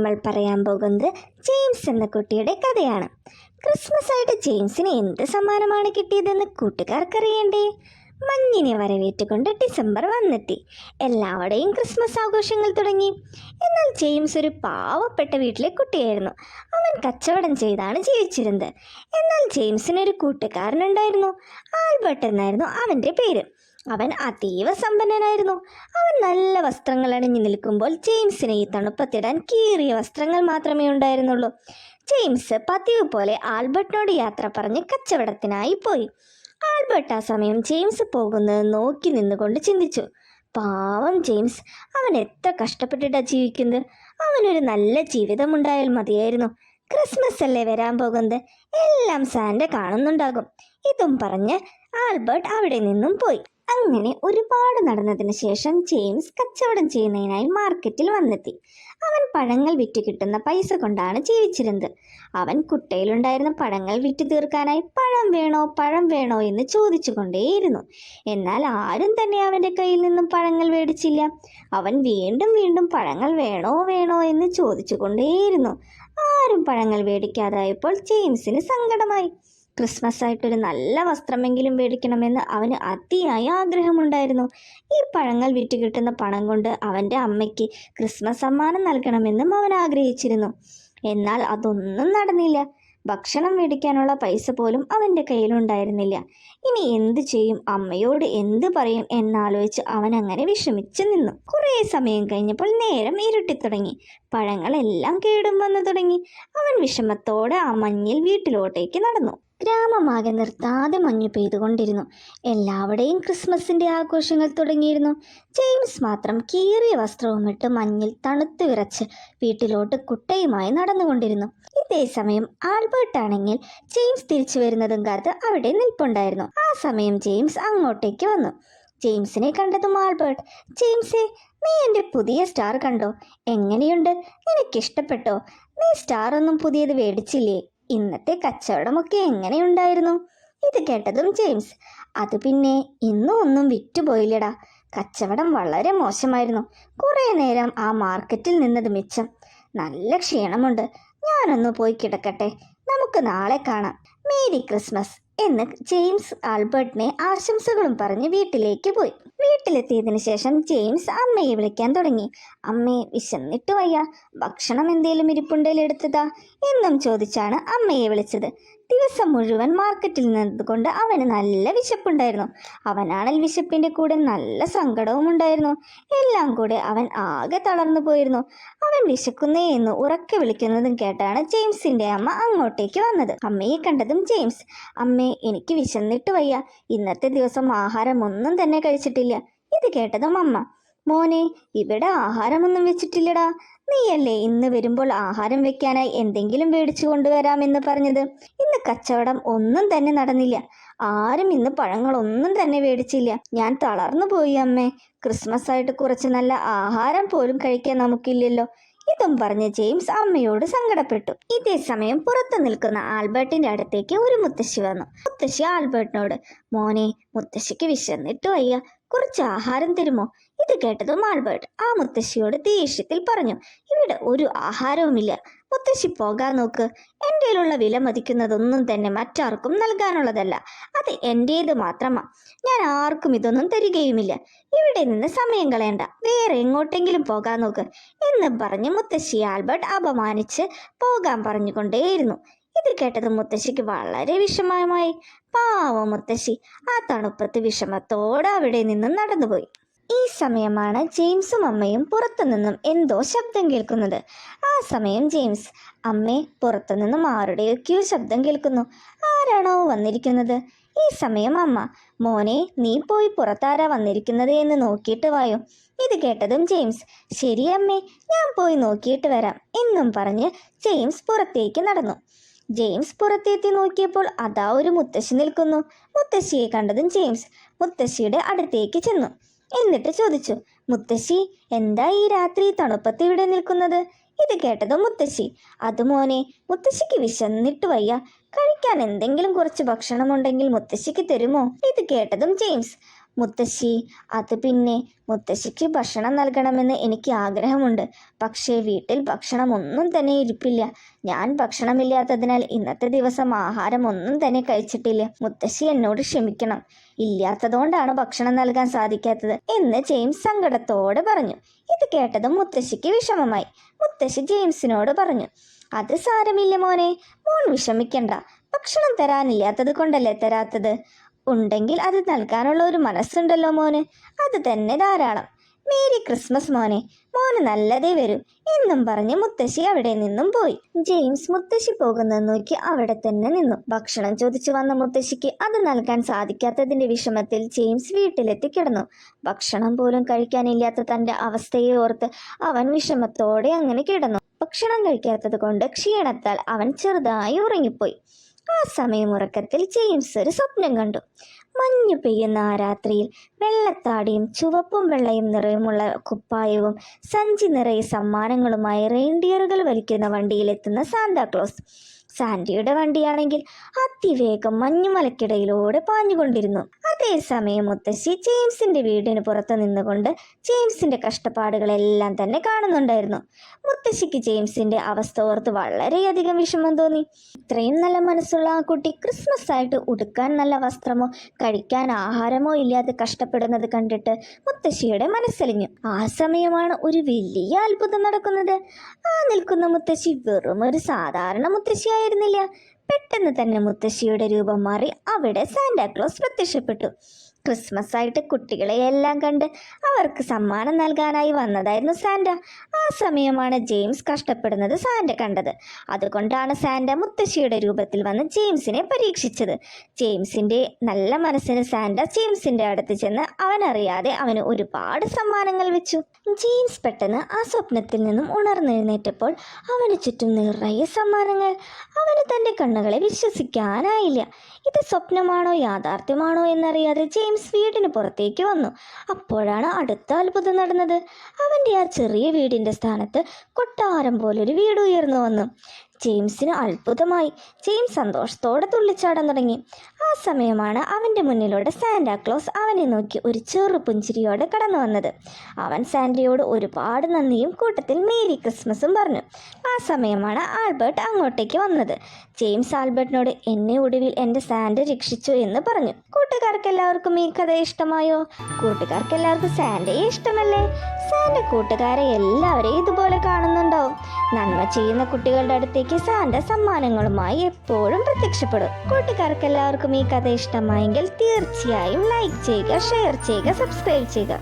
നമ്മൾ പറയാൻ പോകുന്നത് ജെയിംസ് എന്ന കുട്ടിയുടെ കഥയാണ്. ക്രിസ്മസ് ആയിട്ട് ജെയിംസിന് എന്ത് സമ്മാനമാണ് കിട്ടിയതെന്ന് കൂട്ടുകാർക്കറിയണ്ടേ? മഞ്ഞിനെ വരവേറ്റുകൊണ്ട് ഡിസംബർ വന്നെത്തി. എല്ലാവരുടെയും ക്രിസ്മസ് ആഘോഷങ്ങൾ തുടങ്ങി. എന്നാൽ ജെയിംസ് ഒരു പാവപ്പെട്ട വീട്ടിലെ കുട്ടിയായിരുന്നു. അവൻ കച്ചവടം ചെയ്താണ് ജീവിച്ചിരുന്നത്. എന്നാൽ ജെയിംസിനൊരു കൂട്ടുകാരനുണ്ടായിരുന്നു. ആൽബർട്ട് എന്നായിരുന്നു അവൻ്റെ പേര്. അവൻ അതീവ സമ്പന്നനായിരുന്നു. അവൻ നല്ല വസ്ത്രങ്ങൾ അണിഞ്ഞു നിൽക്കുമ്പോൾ ജെയിംസിന് ഈ തണുപ്പത്തിടാൻ കീറിയ വസ്ത്രങ്ങൾ മാത്രമേ ഉണ്ടായിരുന്നുള്ളൂ. ജെയിംസ് പതിവ് പോലെ ആൽബർട്ടിനോട് യാത്ര പറഞ്ഞ് കച്ചവടത്തിനായി പോയി. ആൽബർട്ട് ആ സമയം ജെയിംസ് പോകുന്നത് നോക്കി നിന്നുകൊണ്ട് ചിന്തിച്ചു. പാവം ജെയിംസ്, അവൻ എത്ര കഷ്ടപ്പെട്ടിട്ടാ ജീവിക്കുന്നത്. അവനൊരു നല്ല ജീവിതമുണ്ടായാൽ മതിയായിരുന്നു. ക്രിസ്മസ് അല്ലേ വരാൻ പോകുന്നത്, എല്ലാം സാന്റ കാണുന്നുണ്ടാകും. ഇതും പറഞ്ഞ് ആൽബർട്ട് അവിടെ നിന്നും പോയി. അങ്ങനെ ഒരുപാട് നടന്നതിന് ശേഷം ജെയിംസ് കച്ചവടം ചെയ്യുന്നതിനായി മാർക്കറ്റിൽ വന്നെത്തി. അവൻ പഴങ്ങൾ വിറ്റ് കിട്ടുന്ന പൈസ കൊണ്ടാണ് ജീവിച്ചിരുന്നത്. അവൻ കുട്ടയിലുണ്ടായിരുന്ന പഴങ്ങൾ വിറ്റ് തീർക്കാനായി പഴം വേണോ എന്ന് ചോദിച്ചു കൊണ്ടേയിരുന്നു. എന്നാൽ ആരും തന്നെ അവൻ്റെ കയ്യിൽ നിന്നും പഴങ്ങൾ മേടിച്ചില്ല. അവൻ വീണ്ടും പഴങ്ങൾ വേണോ എന്ന് ചോദിച്ചു കൊണ്ടേയിരുന്നു. ആരും പഴങ്ങൾ മേടിക്കാതായപ്പോൾ ജെയിംസിന് സങ്കടമായി. ക്രിസ്മസ് ആയിട്ടൊരു നല്ല വസ്ത്രമെങ്കിലും മേടിക്കണമെന്ന് അവന് അതിയായ ആഗ്രഹമുണ്ടായിരുന്നു. ഈ പഴങ്ങൾ വിറ്റ് കിട്ടുന്ന പണം കൊണ്ട് അവൻ്റെ അമ്മയ്ക്ക് ക്രിസ്മസ് സമ്മാനം നൽകണമെന്നും അവൻ ആഗ്രഹിച്ചിരുന്നു. എന്നാൽ അതൊന്നും നടന്നില്ല. ഭക്ഷണം മേടിക്കാനുള്ള പൈസ പോലും അവൻ്റെ കയ്യിലുണ്ടായിരുന്നില്ല. ഇനി എന്തു ചെയ്യും, അമ്മയോട് എന്ത് പറയും എന്നാലോചിച്ച് അവൻ അങ്ങനെ വിഷമിച്ചു നിന്നു. കുറേ സമയം കഴിഞ്ഞപ്പോൾ നേരം ഇരുട്ടിത്തുടങ്ങി. പഴങ്ങളെല്ലാം കേടും വന്നു തുടങ്ങി. അവൻ വിഷമത്തോടെ ആ മഞ്ഞിൽ വീട്ടിലോട്ടേക്ക് നടന്നു. ഗ്രാമമാകെ നിർത്താതെ മഞ്ഞു പെയ്തുകൊണ്ടിരുന്നു. എല്ലാവരുടെയും ക്രിസ്മസിന്റെ ആഘോഷങ്ങൾ തുടങ്ങിയിരുന്നു. ജെയിംസ് മാത്രം കീറിയ വസ്ത്രവുമിട്ട് മഞ്ഞിൽ തണുത്തു വിറച്ച് വീട്ടിലോട്ട് കുട്ടയുമായി നടന്നുകൊണ്ടിരുന്നു. ഇതേ സമയം ആൽബർട്ട് ആണെങ്കിൽ ജെയിംസ് തിരിച്ചു വരുന്നതും കാത്ത് അവിടെ നിൽപ്പുണ്ടായിരുന്നു. ആ സമയം ജെയിംസ് അങ്ങോട്ടേക്ക് വന്നു. ജെയിംസിനെ കണ്ടതും ആൽബർട്ട്, "ജെയിംസേ, നീ എൻ്റെ പുതിയ സ്റ്റാർ കണ്ടോ? എങ്ങനെയുണ്ട്? എനിക്കിഷ്ടപ്പെട്ടോ? നീ സ്റ്റാർ ഒന്നും പുതിയത് മേടിച്ചില്ലേ? ഇന്നത്തെ കച്ചവടമൊക്കെ എങ്ങനെയുണ്ടായിരുന്നു?" ഇത് കേട്ടതും ജെയിംസ്, "അത് പിന്നെ ഇന്നും ഒന്നും വിറ്റുപോയില്ലടാ. കച്ചവടം വളരെ മോശമായിരുന്നു. കുറേ നേരം ആ മാർക്കറ്റിൽ നിന്നത് മിച്ചം. നല്ല ക്ഷീണമുണ്ട്. ഞാനൊന്ന് പോയി കിടക്കട്ടെ. നമുക്ക് നാളെ കാണാം. മേരി ക്രിസ്മസ്" എന്ന് ജെയിംസ് ആൽബർട്ടിനെ ആശംസകളും പറഞ്ഞ് വീട്ടിലേക്ക് പോയി. വീട്ടിലെത്തിയതിനു ശേഷം ജെയിംസ് അമ്മയെ വിളിക്കാൻ തുടങ്ങി. "അമ്മേ, വിശന്നിട്ട് വയ്യ. ഭക്ഷണം എന്തേലും ഇരിപ്പുണ്ടേൽ എടുത്തതാ" എന്നും ചോദിച്ചാണ് അമ്മയെ വിളിച്ചത്. ദിവസം മുഴുവൻ മാർക്കറ്റിൽ നിന്നതുകൊണ്ട് അവന് നല്ല വിശപ്പുണ്ടായിരുന്നു. അവനാണെങ്കിൽ വിശപ്പിന്റെ കൂടെ നല്ല സങ്കടവും ഉണ്ടായിരുന്നു. എല്ലാം കൂടെ അവൻ ആകെ തളർന്നു പോയിരുന്നു. അവൻ വിശക്കുന്നേ എന്ന് ഉറക്കെ വിളിക്കുന്നതും കേട്ടാണ് ജെയിംസിന്റെ അമ്മ അങ്ങോട്ടേക്ക് വന്നത്. അമ്മയെ കണ്ടതും ജെയിംസ്, "അമ്മേ, എനിക്ക് വിശന്നിട്ട് വയ്യ. ഇന്നത്തെ ദിവസം ആഹാരം ഒന്നും തന്നെ കഴിച്ചിട്ടില്ല." ഇത് കേട്ടതും അമ്മ, "മോനെ, ഇവിടെ ആഹാരമൊന്നും വെച്ചിട്ടില്ലടാ. നീയല്ലേ ഇന്ന് വരുമ്പോൾ ആഹാരം വെക്കാനായി എന്തെങ്കിലും മേടിച്ചു കൊണ്ടുവരാമെന്ന് പറഞ്ഞത്. ഇന്ന് കച്ചവടം ഒന്നും തന്നെ നടന്നില്ല. ആരും ഇന്ന് പഴങ്ങളൊന്നും തന്നെ മേടിച്ചില്ല. ഞാൻ തളർന്നു പോയി അമ്മേ. ക്രിസ്മസ് ആയിട്ട് കുറച്ച് നല്ല ആഹാരം പോലും കഴിക്കാൻ നമുക്കില്ലല്ലോ." ഇതും പറഞ്ഞ് ജെയിംസ് അമ്മയോട് സങ്കടപ്പെട്ടു. ഇതേ സമയം പുറത്തു നിൽക്കുന്ന ആൽബർട്ടിന്റെ അടുത്തേക്ക് ഒരു മുത്തശ്ശി വന്നു. മുത്തശ്ശി ആൽബർട്ടിനോട്, "മോനെ, മുത്തശ്ശിക്ക് വിശന്നിട്ട് വയ്യ. കുറച്ച് ആഹാരം തരുമോ?" ഇത് കേട്ടതും ആൽബർട്ട് ആ മുത്തശ്ശിയോട് ദേഷ്യത്തിൽ പറഞ്ഞു, "ഇവിടെ ഒരു ആഹാരവുമില്ല. മുത്തശ്ശി പോകാൻ നോക്ക്. എൻ്റെയിലുള്ള വില മതിക്കുന്നതൊന്നും തന്നെ മറ്റാർക്കും നൽകാനുള്ളതല്ല. അത് എൻ്റേത് മാത്രമാ. ഞാൻ ആർക്കും ഇതൊന്നും തരികയുമില്ല. ഇവിടെ നിന്ന് സമയം കളയണ്ട. വേറെ എങ്ങോട്ടെങ്കിലും പോകാൻ നോക്ക്" എന്ന് പറഞ്ഞ് മുത്തശ്ശി ആൽബർട്ട് അപമാനിച്ച് പോകാൻ പറഞ്ഞുകൊണ്ടേയിരുന്നു. ഇത് കേട്ടത് മുത്തശ്ശിക്ക് വളരെ വിഷമമായി. പാവം മുത്തശ്ശി ആ തണുപ്പത്ത് വിഷമത്തോടെ അവിടെ നിന്നും നടന്നുപോയി. ഈ സമയമാണ് ജെയിംസും അമ്മയും പുറത്തുനിന്നും എന്തോ ശബ്ദം കേൾക്കുന്നത്. ആ സമയം ജെയിംസ്, "അമ്മേ, പുറത്തുനിന്നും ആരുടെയൊക്കെയോ ശബ്ദം കേൾക്കുന്നു. ആരാണോ വന്നിരിക്കുന്നത്?" ഈ സമയം അമ്മ, "മോനെ, നീ പോയി പുറത്താരാ വന്നിരിക്കുന്നത് എന്ന് നോക്കിയിട്ട് വായോ." ഇത് കേട്ടതും ജെയിംസ്, "ശരി അമ്മേ, ഞാൻ പോയി നോക്കിയിട്ട് വരാം" എന്നും പറഞ്ഞ് ജെയിംസ് പുറത്തേക്ക് നടന്നു. ജെയിംസ് പുറത്തെത്തി നോക്കിയപ്പോൾ അതാ ഒരു മുത്തശ്ശി നിൽക്കുന്നു. മുത്തശ്ശിയെ കണ്ടതും ജെയിംസ് മുത്തശ്ശിയുടെ അടുത്തേക്ക് ചെന്നു. എന്നിട്ട് ചോദിച്ചു, "മുത്തശ്ശി, എന്താ ഈ രാത്രി തണുപ്പത്ത് ഇവിടെ നിൽക്കുന്നത്?" ഇത് കേട്ടതും മുത്തശ്ശി, "അത് മോനെ, മുത്തശ്ശിക്ക് വിശന്നിട്ട് വയ്യ. കഴിക്കാൻ എന്തെങ്കിലും കുറച്ച് ഭക്ഷണമുണ്ടെങ്കിൽ മുത്തശ്ശിക്ക് തരുമോ?" ഇത് കേട്ടതും ജെയിംസ്, മുത്തശ്ശി, അത് പിന്നെ മുത്തശ്ശിക്ക് ഭക്ഷണം നൽകണമെന്ന് എനിക്ക് ആഗ്രഹമുണ്ട്. പക്ഷേ വീട്ടിൽ ഭക്ഷണം ഒന്നും തന്നെ ഇരിപ്പില്ല. ഞാൻ ഭക്ഷണമില്ലാത്തതിനാൽ ഇന്നത്തെ ദിവസം ആഹാരം ഒന്നും തന്നെ കഴിച്ചിട്ടില്ല. മുത്തശ്ശി എന്നോട് ക്ഷമിക്കണം. ഇല്ലാത്തതുകൊണ്ടാണ് ഭക്ഷണം നൽകാൻ സാധിക്കാത്തത് എന്ന് ജെയിംസ് സങ്കടത്തോടെ പറഞ്ഞു. ഇത് കേട്ടതും മുത്തശ്ശിക്ക് വിഷമമായി. മുത്തശ്ശി ജെയിംസിനോട് പറഞ്ഞു, അത് സാരമില്ല മോനെ, മോൻ വിഷമിക്കണ്ട. ഭക്ഷണം തരാനില്ലാത്തത് കൊണ്ടല്ലേ തരാത്തത്. ഉണ്ടെങ്കിൽ അത് നൽകാനുള്ള ഒരു മനസ്സുണ്ടല്ലോ മോന്, അത് തന്നെ ധാരാളം. മേരി ക്രിസ്മസ് മോനെ, മോന് നല്ലതേ വരൂ എന്നും പറഞ്ഞ് മുത്തശ്ശി അവിടെ നിന്നും പോയി. ജെയിംസ് മുത്തശ്ശി പോകുന്നത് നോക്കി അവിടെ തന്നെ നിന്നു. ഭക്ഷണം ചോദിച്ചു വന്ന മുത്തശ്ശിക്ക് അത് നൽകാൻ സാധിക്കാത്തതിന്റെ വിഷമത്തിൽ ജെയിംസ് വീട്ടിലെത്തി കിടന്നു. ഭക്ഷണം പോലും കഴിക്കാനില്ലാത്ത തന്റെ അവസ്ഥയെ ഓർത്ത് അവൻ വിഷമത്തോടെ അങ്ങനെ കിടന്നു. ഭക്ഷണം കഴിക്കാത്തത് കൊണ്ട് ക്ഷീണത്താൽ അവൻ ചെറുതായി ഉറങ്ങിപ്പോയി. ആ സമയം ഉറക്കത്തിൽ ജെയിംസ് ഒരു സ്വപ്നം കണ്ടു. മഞ്ഞു പെയ്യുന്ന ആ രാത്രിയിൽ വെള്ളത്താടിയും ചുവപ്പും വെള്ളയും നിറയുമുള്ള കുപ്പായവും സഞ്ചി നിറയെ സമ്മാനങ്ങളുമായി റെയിൻഡിയറുകൾ വലിക്കുന്ന വണ്ടിയിലെത്തുന്ന സാന്താക്ലോസ്. സാന്റയുടെ വണ്ടിയാണെങ്കിൽ അതിവേഗം മഞ്ഞുമലക്കിടയിലൂടെ പാഞ്ഞുകൊണ്ടിരുന്നു. അതേസമയം മുത്തശ്ശി ജെയിംസിന്റെ വീടിന് പുറത്ത് നിന്നുകൊണ്ട് ജെയിംസിന്റെ കഷ്ടപ്പാടുകളെല്ലാം തന്നെ കാണുന്നുണ്ടായിരുന്നു. മുത്തശ്ശിക്ക് ജെയിംസിന്റെ അവസ്ഥ ഓർത്ത് വളരെയധികം വിഷമം തോന്നി. ഇത്രയും നല്ല മനസ്സുള്ള ആ കുട്ടി ക്രിസ്മസ് ആയിട്ട് ഉടുക്കാൻ നല്ല വസ്ത്രമോ കഴിക്കാൻ ആഹാരമോ ഇല്ലാതെ കഷ്ടപ്പെടുന്നത് കണ്ടിട്ട് മുത്തശ്ശിയുടെ മനസ്സലിഞ്ഞു. ആ സമയമാണ് ഒരു വലിയ അത്ഭുതം നടക്കുന്നത്. ആ നിൽക്കുന്ന മുത്തശ്ശി വെറും ഒരു സാധാരണ മുത്തശ്ശിയായിരുന്നില്ല. പെട്ടെന്ന് തന്നെ മുത്തശ്ശിയുടെ രൂപം മാറി അവിടെ സാന്റാക്ലോസ് പ്രത്യക്ഷപ്പെട്ടു. ക്രിസ്മസ് ആയിട്ട് കുട്ടികളെയെല്ലാം കണ്ട് അവർക്ക് സമ്മാനം നൽകാനായി വന്നതായിരുന്നു സാന്റ. ആ സമയമാണ് ജെയിംസ് കഷ്ടപ്പെടുന്നത് സാന്റ കണ്ടത്. അതുകൊണ്ടാണ് സാന്റ മുത്തശ്ശിയുടെ രൂപത്തിൽ വന്ന് ജെയിംസിനെ പരീക്ഷിച്ചത്. ജെയിംസിന്റെ നല്ല മനസ്സിന് സാന്റ ജെയിംസിന്റെ അടുത്ത് ചെന്ന് അവനറിയാതെ അവന് ഒരുപാട് സമ്മാനങ്ങൾ വെച്ചു. ജെയിംസ് പെട്ടെന്ന് ആ സ്വപ്നത്തിൽ നിന്നും ഉണർന്നെഴുന്നേറ്റപ്പോൾ അവന് ചുറ്റും നിറയെ സമ്മാനങ്ങൾ. അവന് തന്റെ കണ്ണുകളെ വിശ്വസിക്കാനായില്ല. ഇത് സ്വപ്നമാണോ യാഥാർത്ഥ്യമാണോ എന്നറിയാതെ ജെയിംസ് വീടിന് പുറത്തേക്ക് വന്നു. അപ്പോഴാണ് അടുത്ത അത്ഭുതം നടന്നത്. അവന്റെ ആ ചെറിയ വീടിന്റെ സ്ഥാനത്ത് കൊട്ടാരം പോലൊരു വീട് ഉയർന്നു വന്നു. ജെയിംസിന് അത്ഭുതമായി. ജെയിംസ് സന്തോഷത്തോടെ തുള്ളിച്ചാടാൻ തുടങ്ങി. ആ സമയമാണ് അവന്റെ മുന്നിലൂടെ സാന്റാക്ലോസ് അവനെ നോക്കി ഒരു ചെറു പുഞ്ചിരിയോടെ കടന്നു വന്നത്. അവൻ സാന്റയോട് ഒരുപാട് നന്ദിയും കൂട്ടത്തിൽ മേരി ക്രിസ്മസും പറഞ്ഞു. ആ സമയമാണ് ആൽബർട്ട് അങ്ങോട്ടേക്ക് വന്നത്. ജെയിംസ് ആൽബർട്ടിനോട് എന്നെ ഒടുവിൽ എൻ്റെ സാന്റ രക്ഷിച്ചു എന്ന് പറഞ്ഞു. കൂട്ടുകാർക്കെല്ലാവർക്കും ഈ കഥ ഇഷ്ടമായോ? കൂട്ടുകാർക്കെല്ലാവർക്കും സാന്റയെ ഇഷ്ടമല്ലേ? സാന്റ കൂട്ടുകാരെ എല്ലാവരെയും ഇതുപോലെ കാണുന്നുണ്ടാവും. നന്മ ചെയ്യുന്ന കുട്ടികളുടെ അടുത്തേക്ക് സാന്റ സമ്മാനങ്ങളുമായി എപ്പോഴും പ്രത്യക്ഷപ്പെടും. കൂട്ടുകാർക്കെല്ലാവർക്കും ഈ കഥ ഇഷ്ടമായെങ്കിൽ തീർച്ചയായും ലൈക്ക് ചെയ്യുക, ഷെയർ ചെയ്യുക, സബ്സ്ക്രൈബ് ചെയ്യുക.